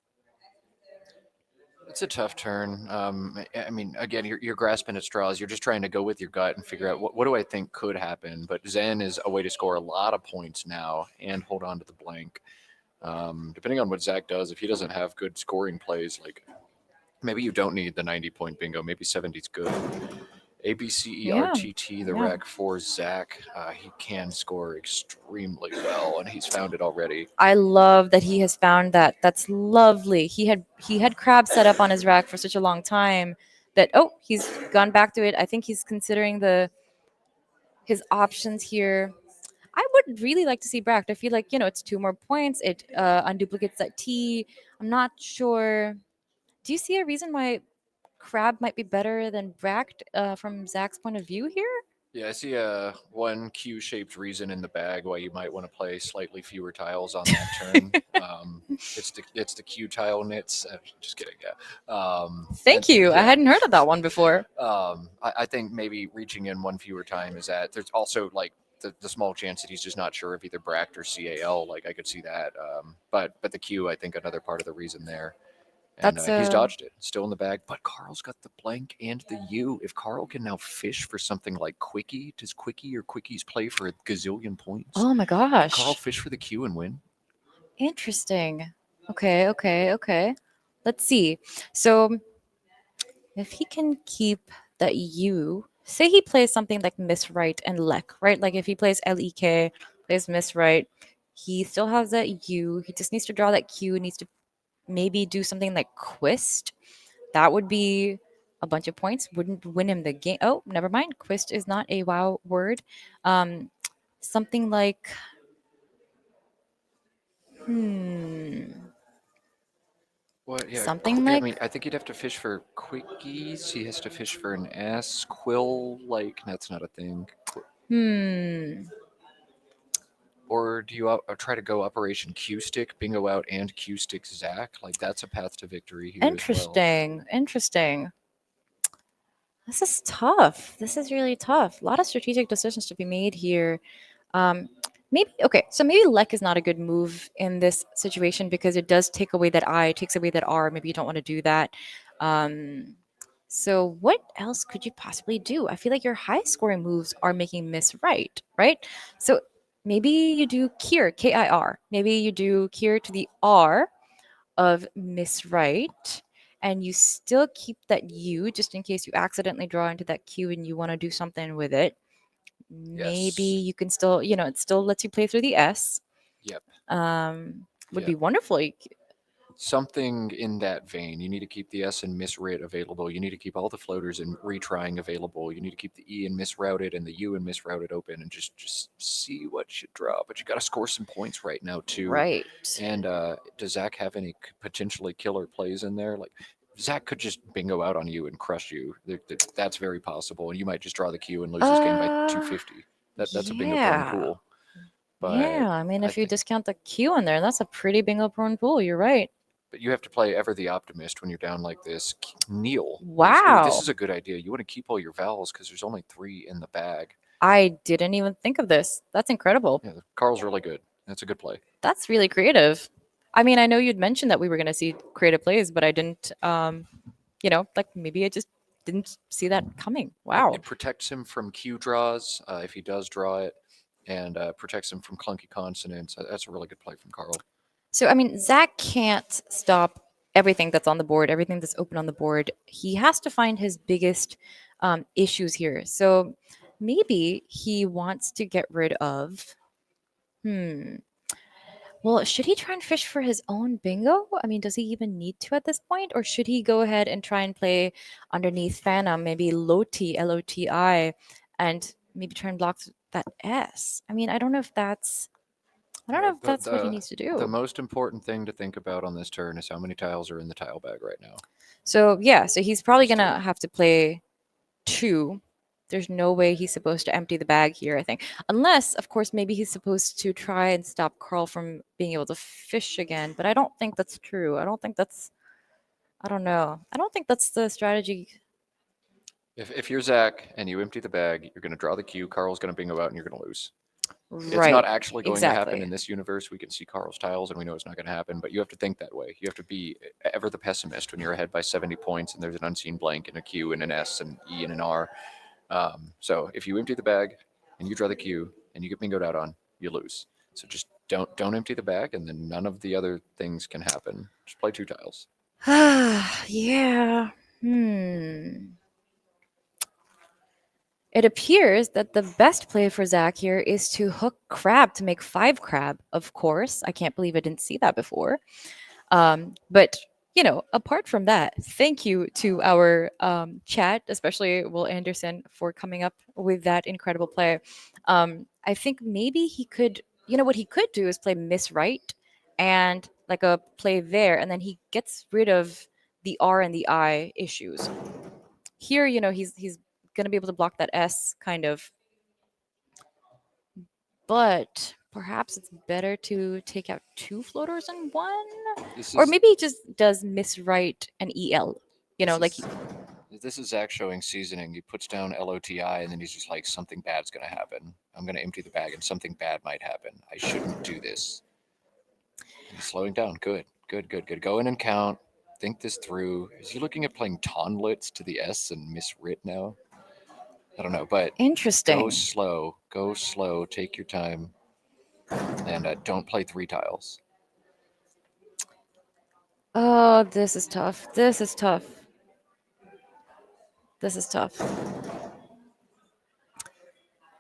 [SPEAKER 2] It's a tough turn. I mean, again, you're grasping at straws. You're just trying to go with your gut and figure out what do I think could happen. But Zen is a way to score a lot of points now and hold on to the blank. Depending on what Zach does, if he doesn't have good scoring plays, like maybe you don't need the 90-point bingo. Maybe 70's good.
[SPEAKER 1] Yeah.
[SPEAKER 2] ABCERTT, the
[SPEAKER 1] Yeah.
[SPEAKER 2] rec for Zach. He can score extremely well, and he's found it already.
[SPEAKER 1] I love that he has found that. That's lovely. He had crab set up on his rack for such a long time that he's gone back to it. I think he's considering the his options here. I would really like to see Bracked. I feel like, it's 2 more points. It unduplicates that T. I'm not sure. Do you see a reason why Crab might be better than Bracked from Zach's point of view here?
[SPEAKER 2] Yeah, I see a one Q-shaped reason in the bag why you might want to play slightly fewer tiles on that turn. It's the Q tile nits. Just kidding. Yeah. And
[SPEAKER 1] Thank you. I
[SPEAKER 2] yeah,
[SPEAKER 1] hadn't heard of that one before.
[SPEAKER 2] I think maybe reaching in one fewer time is that there's also like the small chance that he's just not sure of either Bract or CAL. Like I could see that. But the Q, I think another part of the reason there. And
[SPEAKER 1] That's
[SPEAKER 2] he's dodged it, still in the bag. But Carl's got the blank and the U. If Carl can now fish for something like Quickie, does Quickie or Quickies play for a gazillion points?
[SPEAKER 1] Oh my
[SPEAKER 2] Could Carl
[SPEAKER 1] gosh.
[SPEAKER 2] fish for the Q and win?
[SPEAKER 1] Interesting. Okay, okay, okay. Let's see. So if he can keep that U, say he plays something like Miss Right and Lek, right? Like if he plays LEK, plays Miss Right, he still has that U. He just needs to draw that Q, needs to maybe do something like Quist. That would be a bunch of points. Wouldn't win him the game. Oh, never mind. Quist is not a WoW word. Um, something like, hmm,
[SPEAKER 2] What? Yeah,
[SPEAKER 1] something
[SPEAKER 2] yeah. I mean,
[SPEAKER 1] like,
[SPEAKER 2] I think he'd have to fish for Quickies. He has to fish for an S. Quill, like that's not a thing.
[SPEAKER 1] hmm,
[SPEAKER 2] Or do you try to go Operation Q Stick, bingo out, and Q Stick Zach? Like that's a path to victory here as well.
[SPEAKER 1] interesting, interesting. This is tough. This is really tough. A lot of strategic decisions to be made here. Um, maybe okay. So maybe Lek is not a good move in this situation because it does take away that I, takes away that R. Maybe you don't want to do that. Um, so what else could you possibly do? I feel like your high scoring moves are making Miss right? So maybe you do Kier, K-I-R. Maybe you do Kier to the R of Miss Right, and you still keep that U just in case you accidentally draw into that Q and you want to do something with it. Maybe
[SPEAKER 2] Yes.
[SPEAKER 1] you can still, it still lets you play through the S.
[SPEAKER 2] Yep.
[SPEAKER 1] Would be
[SPEAKER 2] Yep.
[SPEAKER 1] wonderful.
[SPEAKER 2] Something in that vein. You need to keep the S and miswrit available. You need to keep all the floaters and retrying available. You need to keep the E and misrouted and the U and misrouted open and just see what you draw. But you got to score some points right now too.
[SPEAKER 1] Right.
[SPEAKER 2] And does Zach have any potentially killer plays in there? Like Zach could just bingo out on you and crush you. That's very possible, and you might just draw the Q and lose this game by
[SPEAKER 1] Uh,
[SPEAKER 2] 250. That's a bingo prone
[SPEAKER 1] yeah.
[SPEAKER 2] pool. But
[SPEAKER 1] Yeah. I mean,
[SPEAKER 2] I
[SPEAKER 1] if you
[SPEAKER 2] think
[SPEAKER 1] discount the Q in there, that's a pretty bingo prone pool. You're right.
[SPEAKER 2] but you have to play ever the optimist when you're down like this. Neil, this
[SPEAKER 1] Wow.
[SPEAKER 2] is a good idea. You want to keep all your vowels because there's only 3 in the bag.
[SPEAKER 1] I didn't even think of this. That's incredible.
[SPEAKER 2] Yeah, Carl's really good. That's a good play.
[SPEAKER 1] That's really creative. I mean, I know you'd mentioned that we were going to see creative plays, but I didn't, like maybe I just didn't see that coming. Wow.
[SPEAKER 2] It protects him from Q draws if he does draw it, and protects him from clunky consonants. That's a really good play from Carl.
[SPEAKER 1] So, I mean, Zach can't stop everything that's on the board, everything that's open on the board. He has to find his biggest issues here. So, maybe he wants to get rid of. Hmm. Well, should he try and fish for his own bingo? I mean, does he even need to at this point? Or should he go ahead and try and play underneath Phantom, maybe Loti, Loti, and maybe try and block that S? I mean, I don't know if
[SPEAKER 2] The
[SPEAKER 1] that's what he
[SPEAKER 2] the
[SPEAKER 1] needs to
[SPEAKER 2] the
[SPEAKER 1] do.
[SPEAKER 2] most important thing to think about on this turn is how many tiles are in the tile bag right now.
[SPEAKER 1] So, yeah, so he's probably
[SPEAKER 2] Just
[SPEAKER 1] going
[SPEAKER 2] two.
[SPEAKER 1] to have to play two. There's no way he's supposed to empty the bag here, I think. Unless, of course, maybe he's supposed to try and stop Carl from being able to fish again. But I don't think that's true. I don't know. I don't think that's the strategy.
[SPEAKER 2] If you're Zach and you empty the bag, you're going to draw the cue. Carl's going to bingo out, and you're going to lose. It's not
[SPEAKER 1] Right.
[SPEAKER 2] actually going to happen
[SPEAKER 1] Exactly.
[SPEAKER 2] in this universe. We can see Carl's tiles, and we know it's not going to happen. But you have to think that way. You have to be ever the pessimist when you're ahead by 70 points, and there's an unseen blank and a Q and an S and E and an R. So if you empty the bag and you draw the cue and you get bingoed out on, you lose. So just don't empty the bag, and then none of the other things can happen. Just play two tiles.
[SPEAKER 1] Yeah. Hmm. It appears that the best play for Zach here is to hook crab to make five crab. Of course, I can't believe I didn't see that before. But apart from that, thank you to our chat, especially Will Anderson, for coming up with that incredible play. I think maybe he could, what he could do is play Miss Right and like a play there, and then he gets rid of the R and the I issues. Here, he's gonna be able to block that S kind of, but perhaps it's better to take out two floaters in one,
[SPEAKER 2] This
[SPEAKER 1] or
[SPEAKER 2] is
[SPEAKER 1] maybe he just does miswrite an el.
[SPEAKER 2] this
[SPEAKER 1] Like
[SPEAKER 2] is this is Zach showing seasoning. He puts down LOTI, and then he's just like, something bad's gonna happen. I'm gonna empty the bag, and something bad might happen. I shouldn't do this. And he's slowing down. Good, good, good, good. Go in and count. Think this through. Is he looking at playing Tonlitz to the S and miswrit now? I don't know, but go
[SPEAKER 1] interesting.
[SPEAKER 2] slow. Go slow. Take your time, and don't play three tiles.
[SPEAKER 1] Oh, this is tough. This is tough. This is tough.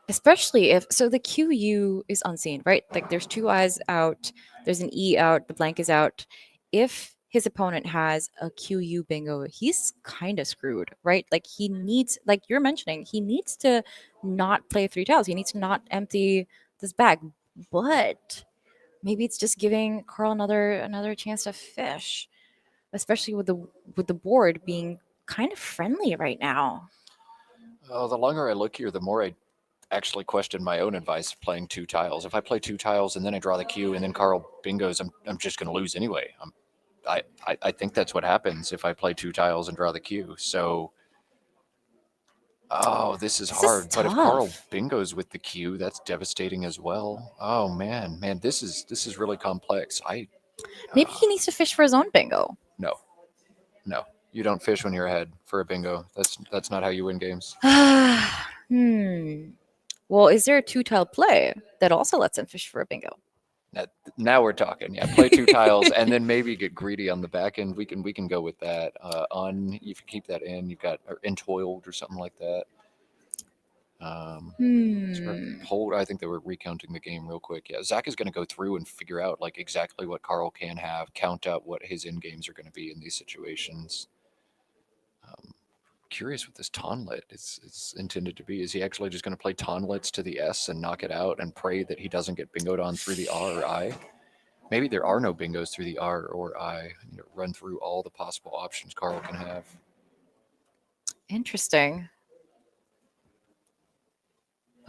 [SPEAKER 1] Especially if so the QU is unseen, right? Like there's two eyes out, there's an E out, the blank is out. If his opponent has a QU bingo, he's kind of screwed, right? Like he needs, like you're mentioning, he needs to not play three tiles. He needs to not empty this bag. But maybe it's just giving Carl another chance to fish, especially with the board being kind of friendly right now.
[SPEAKER 2] Oh, the longer I look here, the more I actually question my own advice of playing two tiles. If I play two tiles and then I draw the cue and then Carl bingos, I'm just going to lose anyway. I think that's what happens if I play two tiles and draw the cue. So, oh, this is
[SPEAKER 1] This is
[SPEAKER 2] hard. But if Carl
[SPEAKER 1] tough.
[SPEAKER 2] bingos with the cue, that's devastating as well. Oh man, this is really complex.
[SPEAKER 1] Maybe
[SPEAKER 2] Uh,
[SPEAKER 1] he needs to fish for his own bingo.
[SPEAKER 2] no, no, you don't fish when you're ahead for a bingo. That's not how you win games.
[SPEAKER 1] Hmm. Well, is there a two-tile play that also lets him fish for a bingo?
[SPEAKER 2] Now, now we're talking. Yeah, play two tiles and then maybe get greedy on the back end. We can go with that. On you can keep that in. You've got or entoiled or something like that. So
[SPEAKER 1] Hmm.
[SPEAKER 2] hold. I think they were recounting the game real quick. Yeah, Zach is going to go through and figure out like exactly what Carl can have. Count out what his end games are going to be in these situations. Um, Curious what this Tonlet is intended to be. Is he actually just going to play Tonlets to the S and knock it out and pray that he doesn't get bingoed on through the R or I? Maybe there are no bingos through the R or I. Run through all the possible options Carl can have.
[SPEAKER 1] Interesting.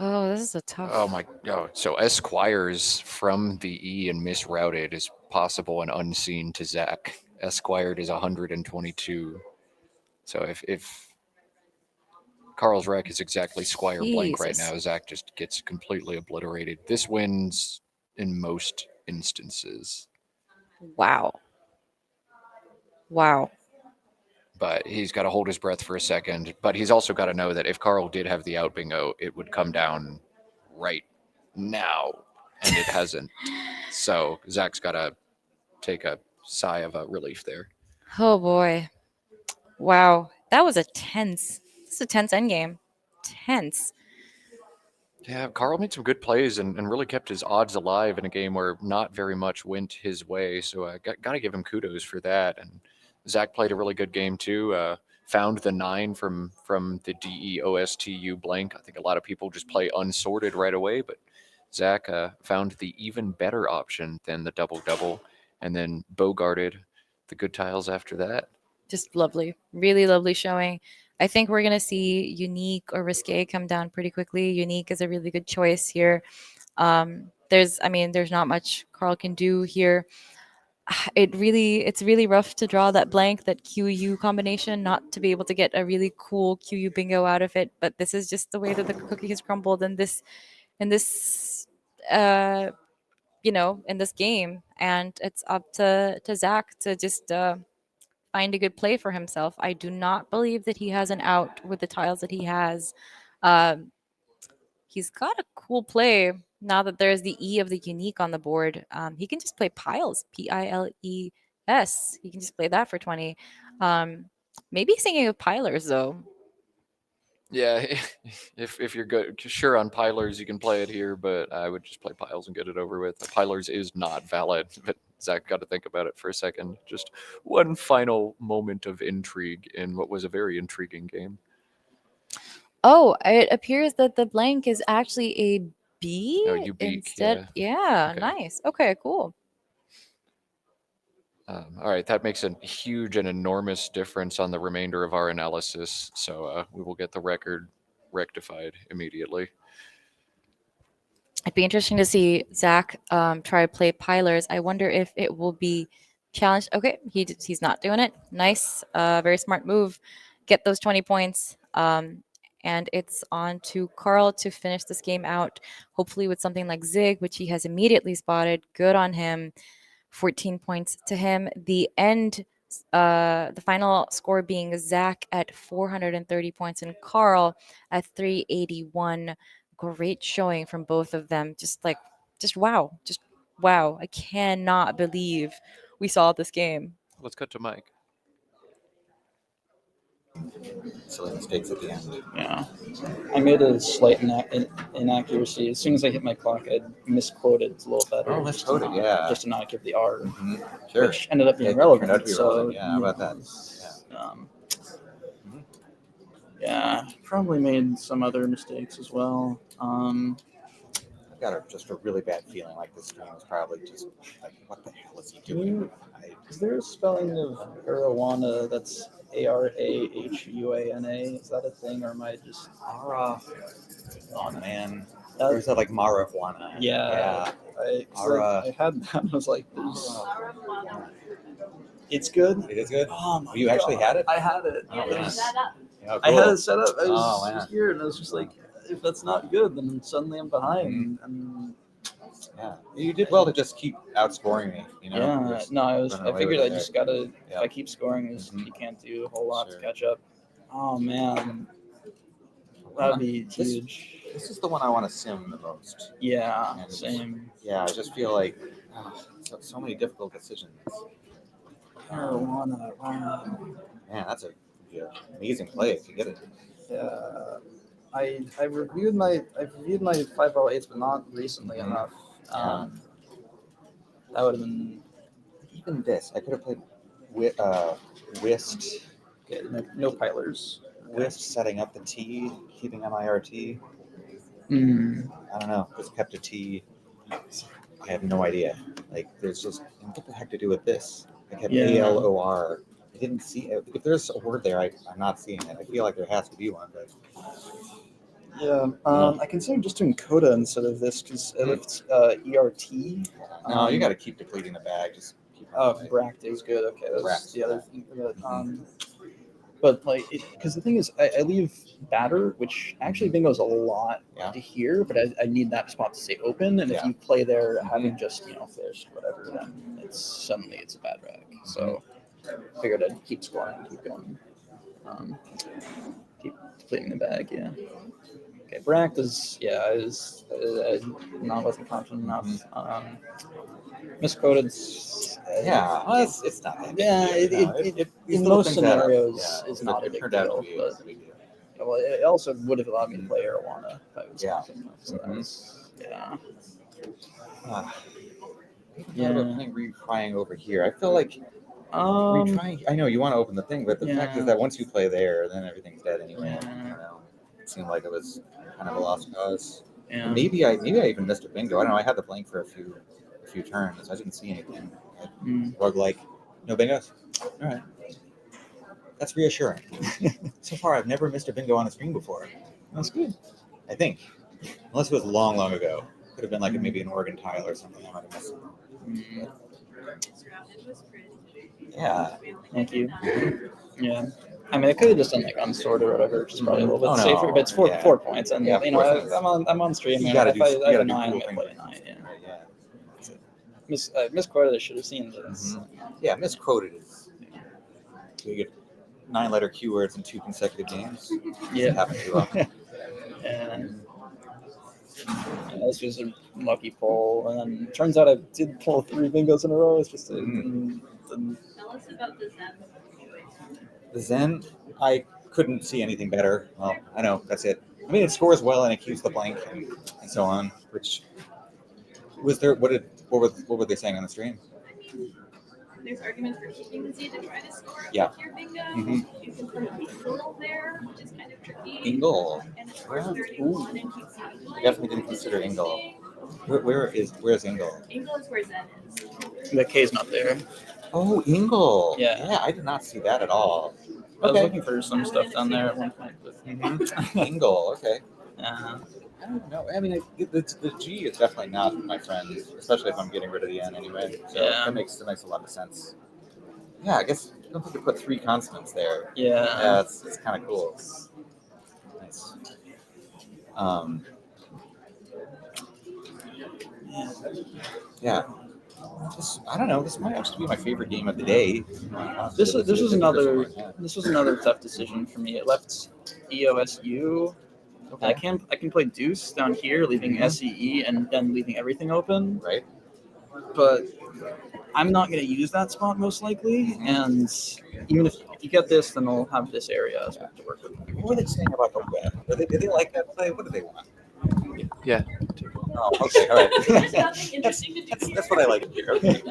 [SPEAKER 1] Oh, this is a
[SPEAKER 2] Oh
[SPEAKER 1] tough.
[SPEAKER 2] my! Oh, so Esquires from the E and misrouted is possible and unseen to Zach. Esquired is 122. So if Carl's wreck is exactly Squire blank right
[SPEAKER 1] Jesus.
[SPEAKER 2] now, Zach just gets completely obliterated. This wins in most instances,
[SPEAKER 1] Wow. Wow.
[SPEAKER 2] but he's got to hold his breath for a second. But he's also got to know that if Carl did have the out bingo, it would come down right now, and it hasn't. So Zach's got to take a sigh of relief there.
[SPEAKER 1] Oh boy. Wow. That was a tense. This is a tense endgame. Tense.
[SPEAKER 2] Yeah, Carl made some good plays and really kept his odds alive in a game where not very much went his way. So I got to give him kudos for that. And Zach played a really good game too. Found the 9 from the DEOSTU blank. I think a lot of people just play unsorted right away, but Zach found the even better option than the double double, and then bogarted the good tiles after that.
[SPEAKER 1] Just lovely, really lovely showing. I think we're gonna see Unique or Risque come down pretty quickly. Unique is a really good choice here. I mean, there's not much Carl can do here. It's really rough to draw that blank, that QU combination, not to be able to get a really cool QU bingo out of it. But this is just the way that the cookie has crumbled in this uh in this game, and it's up to Zach to just find a good play for himself. I do not believe that he has an out with the tiles that he has. Um, he's got a cool play now that there's the E of the unique on the board. He can just play piles, Piles. He can just play that for 20. Maybe he's thinking of pilers though.
[SPEAKER 2] Yeah, if you're good, sure on pilers you can play it here, but I would just play piles and get it over with. Pilers is not valid, but Zach got to think about it for a second. Just one final moment of intrigue in what was a very intriguing game.
[SPEAKER 1] Oh, it appears that the blank is actually a
[SPEAKER 2] Oh,
[SPEAKER 1] B
[SPEAKER 2] you beak,
[SPEAKER 1] instead.
[SPEAKER 2] yeah.
[SPEAKER 1] Yeah,
[SPEAKER 2] Okay.
[SPEAKER 1] nice. Okay, cool.
[SPEAKER 2] All right, that makes a huge and enormous difference on the remainder of our analysis. So we will get the record rectified immediately.
[SPEAKER 1] It'd be interesting to see Zach try to play pilers. I wonder if it will be challenged. Okay, he's not doing it. Nice, very smart move. Get those 20 points. And it's on to Carl to finish this game out, hopefully with something like Zig, which he has immediately spotted. Good on him. 14 points to him. The final score being Zach at 430 points and Carl at 381. Great showing from both of them. Just wow. Just wow. I cannot believe we saw this game.
[SPEAKER 2] Let's cut to Mike.
[SPEAKER 3] Silly mistakes at the end.
[SPEAKER 4] Yeah, I made a slight inaccuracy. As soon as I hit my clock, I misquoted a little better.
[SPEAKER 3] Oh, misquoted, yeah.
[SPEAKER 4] Just to not give the R,
[SPEAKER 3] Sure.
[SPEAKER 4] which ended up being
[SPEAKER 3] It
[SPEAKER 4] relevant.
[SPEAKER 3] turned out to be
[SPEAKER 4] so,
[SPEAKER 3] relevant, yeah, how about that?
[SPEAKER 4] Yeah, probably made some other mistakes as well.
[SPEAKER 3] I've got just a really bad feeling like this stream is probably just like, what the hell is he doing?
[SPEAKER 4] Is there a spelling of Arawana that's Arahuana? Is that a thing, or am I just
[SPEAKER 3] Mara. Oh, man. Or is that like marijuana?
[SPEAKER 4] Yeah. I had that. I was like,
[SPEAKER 3] Mara.
[SPEAKER 4] it's good.
[SPEAKER 3] It is good?
[SPEAKER 4] Oh, my
[SPEAKER 3] You actually had it?
[SPEAKER 4] I had it.
[SPEAKER 3] Oh,
[SPEAKER 4] It
[SPEAKER 3] man.
[SPEAKER 4] was-
[SPEAKER 3] Yeah,
[SPEAKER 4] I
[SPEAKER 3] cool.
[SPEAKER 4] had it set up. I
[SPEAKER 3] Oh,
[SPEAKER 4] was
[SPEAKER 3] man.
[SPEAKER 4] here, and I was just like, if that's not good, then suddenly I'm behind. And
[SPEAKER 3] Yeah, you did well to just keep outscoring me. You know.
[SPEAKER 4] yeah,
[SPEAKER 3] Just
[SPEAKER 4] no, I
[SPEAKER 3] running away
[SPEAKER 4] figured
[SPEAKER 3] with
[SPEAKER 4] I
[SPEAKER 3] it
[SPEAKER 4] just
[SPEAKER 3] there.
[SPEAKER 4] gotta.
[SPEAKER 3] Yeah.
[SPEAKER 4] If I keep scoring, you can't do a whole lot to catch up. Oh man, that'd be huge.
[SPEAKER 3] This is the one I want to sim the most.
[SPEAKER 4] Yeah,
[SPEAKER 3] And
[SPEAKER 4] same.
[SPEAKER 3] Yeah, I just feel like so many difficult decisions.
[SPEAKER 4] Marijuana. Wow.
[SPEAKER 3] Man, that's an amazing play if you get it.
[SPEAKER 4] Yeah, I reviewed my 508s, but not recently enough. That would have been
[SPEAKER 3] Even this, I could have played whist.
[SPEAKER 4] okay. No pilers.
[SPEAKER 3] Whist setting up the T, keeping MIRT.
[SPEAKER 4] Mm.
[SPEAKER 3] I don't know. Just kept a T. I have no idea. Like, there's just what the heck to do with this? I kept ALOR. I didn't see it. If there's a word there, I'm not seeing it. I feel like there has to be one, but
[SPEAKER 4] Yeah, I considered just doing Coda instead of this because it's ERT.
[SPEAKER 3] no, you got to keep depleting the bag. Just keep.
[SPEAKER 4] Bract is good. Okay, that's
[SPEAKER 3] Bract,
[SPEAKER 4] the other thing. But like, because the thing is, I leave batter, which actually bingo's a lot to hear, but I need that spot to stay open. And if you play there having just fished whatever, then it's a bad rag. So I figured I'd keep scoring, keep going, keep depleting the bag. Yeah. Okay, Bract is wasn't confident enough. Misquoted.
[SPEAKER 3] It's not that big
[SPEAKER 4] Yeah,
[SPEAKER 3] deal,
[SPEAKER 4] it in most scenarios is not a big
[SPEAKER 3] turned out to
[SPEAKER 4] deal.
[SPEAKER 3] be
[SPEAKER 4] But
[SPEAKER 3] a big deal.
[SPEAKER 4] Well, it also would have allowed me to play Arowana if I was
[SPEAKER 3] Yeah.
[SPEAKER 4] confident enough. So that was, yeah.
[SPEAKER 3] Yeah. About playing retrying over here. I feel like
[SPEAKER 4] Um,
[SPEAKER 3] retrying. I know you want to open the thing, but the fact is
[SPEAKER 4] Yeah.
[SPEAKER 3] that once you play there, then everything's dead anyway.
[SPEAKER 4] Yeah.
[SPEAKER 3] I don't know. It seemed like it was kind of a lost cause.
[SPEAKER 4] Yeah.
[SPEAKER 3] And maybe I even missed a bingo. I don't know. I had the blank for a few turns. I didn't see anything. Rug like, no bingos. All right. That's reassuring. So far, I've never missed a bingo on a stream before.
[SPEAKER 4] That's good.
[SPEAKER 3] I think, unless it was long ago. Could have been like maybe an Oregon tile or something. I might have missed it. Yeah.
[SPEAKER 4] Thank you. Yeah. I mean, I could have just done like unstored or whatever, which is probably a little bit safer. But it's 4 points, and
[SPEAKER 3] Yeah,
[SPEAKER 4] you know, I'm on stream.
[SPEAKER 3] You
[SPEAKER 4] and
[SPEAKER 3] gotta
[SPEAKER 4] if
[SPEAKER 3] do.
[SPEAKER 4] I
[SPEAKER 3] You
[SPEAKER 4] have
[SPEAKER 3] gotta
[SPEAKER 4] a
[SPEAKER 3] do
[SPEAKER 4] 9,
[SPEAKER 3] cool
[SPEAKER 4] I play a 9. Yeah.
[SPEAKER 3] Yeah.
[SPEAKER 4] Misquoted. I should have seen this.
[SPEAKER 3] Yeah, misquoted is. You get 9-letter keywords in 2 consecutive games.
[SPEAKER 4] Yeah.
[SPEAKER 3] Happened too often.
[SPEAKER 4] And this was a lucky pull, and then turns out I did pull 3 bingos in a row. It's just didn't.
[SPEAKER 5] Tell us about the Zen.
[SPEAKER 3] The Zen, I couldn't see anything better. Well, I know that's it. I mean, it scores well and it keeps the blank and so on. Which was there? What were they saying on the stream?
[SPEAKER 5] There's arguments for keeping the Z to try to score
[SPEAKER 3] Yeah.
[SPEAKER 5] with your bingo.
[SPEAKER 3] Mhm.
[SPEAKER 5] You can put Ingle there, which is kind of tricky.
[SPEAKER 3] Ingle.
[SPEAKER 5] And it scores 31 and keeps the blank.
[SPEAKER 3] Definitely didn't consider Ingle. Where's Ingle?
[SPEAKER 5] Ingle is where Zen is.
[SPEAKER 4] The K's not there.
[SPEAKER 3] Oh, Ingle.
[SPEAKER 4] Yeah.
[SPEAKER 3] I did not see that at all.
[SPEAKER 4] I was looking for some stuff down there at one point. But,
[SPEAKER 3] Ingle. Okay.
[SPEAKER 4] yeah.
[SPEAKER 3] I don't know. I mean, the G is definitely not my friend, especially if I'm getting rid of the N anyway. So
[SPEAKER 4] Yeah.
[SPEAKER 3] that makes a lot of sense. Yeah, I guess I don't think they put 3 consonants there.
[SPEAKER 4] Yeah.
[SPEAKER 3] Yeah, it's kind of cool. Nice. Yeah. I don't know. This might actually be my favorite game of the day.
[SPEAKER 4] This was another tough decision for me. It left EOSU.
[SPEAKER 3] Okay.
[SPEAKER 4] I can play Deuce down here, leaving SEE and then leaving everything open.
[SPEAKER 3] Right.
[SPEAKER 4] But I'm not going to use that spot most likely. And even if you get this, then I'll have this area to work with.
[SPEAKER 3] What were they saying about the web? Did they like that play? What do they want?
[SPEAKER 2] Yeah.
[SPEAKER 3] Oh, okay. All right.
[SPEAKER 5] There's nothing interesting to do here.
[SPEAKER 3] That's what I like to hear. Okay.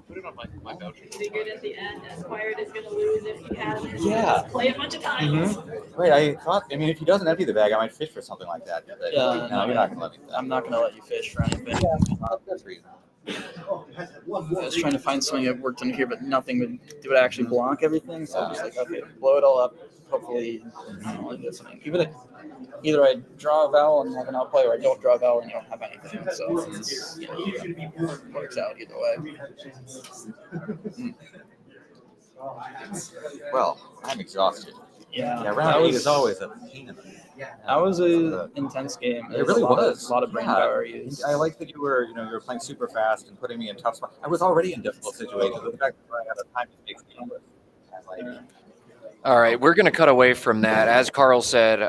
[SPEAKER 2] Put it on my voucher.
[SPEAKER 5] Figured at the end, Esquire is going to lose if he has it.
[SPEAKER 3] Yeah.
[SPEAKER 5] Play a bunch of tiles.
[SPEAKER 3] Right. I thought. I mean, if he doesn't empty the bag, I might fish for something like that. But
[SPEAKER 4] Yeah,
[SPEAKER 3] no, you're not gonna let me.
[SPEAKER 4] I'm not going to let you fish for anything.
[SPEAKER 3] That's reasonable.
[SPEAKER 4] I was trying to find something that worked in here, but nothing would actually block everything. So I'm just like, okay, blow it all up. Hopefully, I don't know, get something. Either I draw a vowel and have an outplay, or I don't draw a vowel and you don't have anything. So it's, it works out either way.
[SPEAKER 3] Well, I'm exhausted.
[SPEAKER 4] Yeah,
[SPEAKER 3] Round 8 is always a pain in the.
[SPEAKER 4] That was an intense game.
[SPEAKER 3] It really was.
[SPEAKER 4] A lot of brain power used.
[SPEAKER 3] I like that you were playing super fast and putting me in tough spots. I was already in difficult situations. The fact that I had a time to make game with.
[SPEAKER 2] All right, we're going to cut away from that. As Carl said,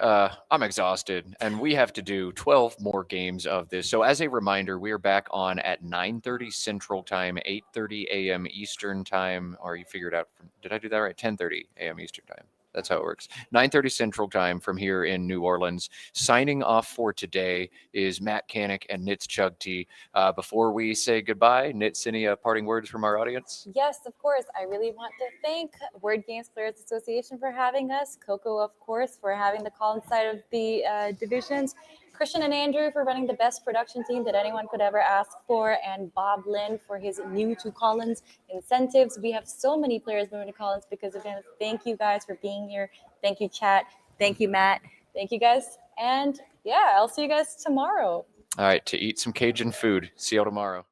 [SPEAKER 2] I'm exhausted, and we have to do 12 more games of this. So as a reminder, we are back on at 9:30 Central Time, 8:30 a.m. Eastern Time, or you figured out, did I do that right? 10:30 a.m. Eastern Time. That's how it works. 9:30 Central Time from here in New Orleans. Signing off for today is Matt Canik and Nits Chagti. Before we say goodbye, Nits, any parting words from our audience?
[SPEAKER 1] Yes, of course. I really want to thank Word Games Players Association for having us, Coco, of course, for having the call inside of the divisions, Christian and Andrew for running the best production team that anyone could ever ask for, and Bob Lynn for his new to Collins incentives. We have so many players moving to Collins because of him. Thank you guys for being here. Thank you, chat. Thank you, Matt. Thank you guys. And yeah, I'll see you guys tomorrow.
[SPEAKER 2] All right, to eat some Cajun food. See you tomorrow.